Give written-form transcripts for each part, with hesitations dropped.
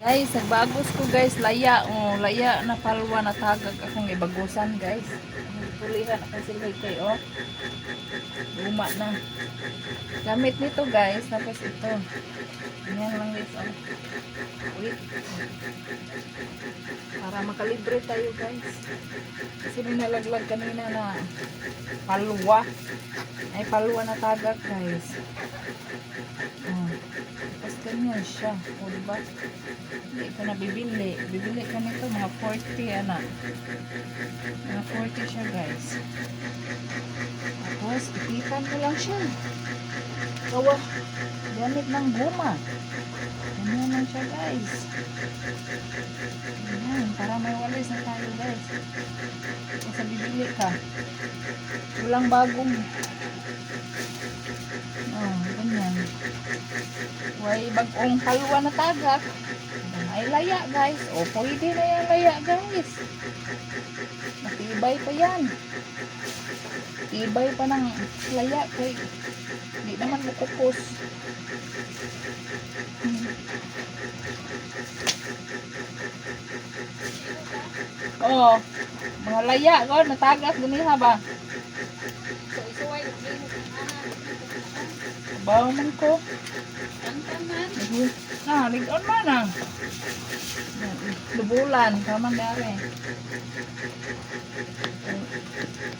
Ay, sa bagos ko guys, laya. Oh, laya na palwa na tagag akong ibagusan guys. Pulihan ako sila kay oh. Luma na. Gamit nito guys, tapos ito. Ganyan lang guys oh. Wait. Para makalibre tayo guys. Kasi may nalaglag kanina na palwa. Ay, palwa na tagag guys. Oh. Tapos ganyan siya. O, diba? Hindi ka na bibili. Bibili ka nito mga 40 anak. Mga 40 siya guys. Tapos, ipitan ko lang siya. Gawa. Gamit ng guma. Ganyan lang siya guys. Ganyan. Para may walis na tayo guys. Kasi bibili ka. Walang bagong. Oh, ganyan. Way bagong halwa na tagak. Ay laya guys. O pwede na yan laya guys. Matibay pa yan. Tibay pa ng laya kay hindi naman bukupos. Oh, mga laya ko natagak ganiha ba? So, isuway, Bawa man ko. tantanan. Ligon man ah. Lubulan, kaman dari.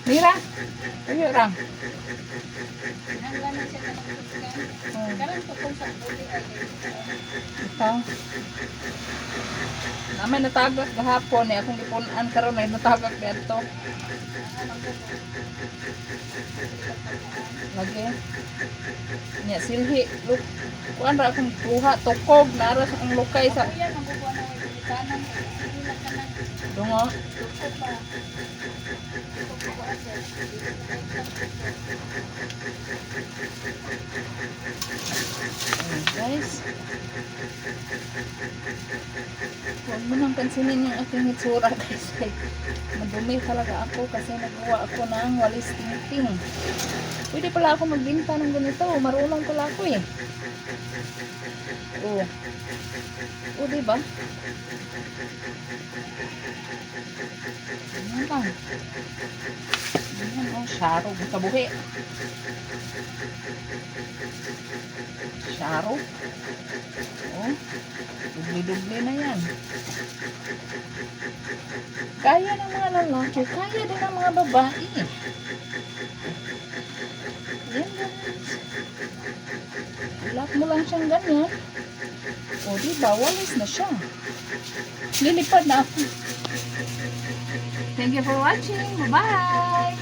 Mira, ayo rang. Nanglan na siya kanang karan to kung sa uli ay Ito. Namin natagak gahapon eh. Akong ipunan karon may natagak dito. Lagi. Nya silhi. Look. Kuan ra akong kuha tukog nara sa ang lukay sa kuya mabubuan na way bitanan hindi na kanang dungo. dukot pa. Dukot ko asa. Guys. Huwag mo nang pansinin yung aking itsura guys. Madumi talaga ako kasi nagawa ako ng walis tingting. Pwede pala ako magbinta ng ganito. Marunong pala ako eh. Oh. Oh, diba? Ganyan lang. Ganyan oh. Syaro. Kabuhi. Syaro. Oh. Dubli-dubli na yan. Kaya ng mga lalaki. Kaya din ng mga babae. Yan guys. Ilap mo lang siyang ganyan. O diba, walis na siya. Lilipad na ako. Thank you for watching. Bye-bye!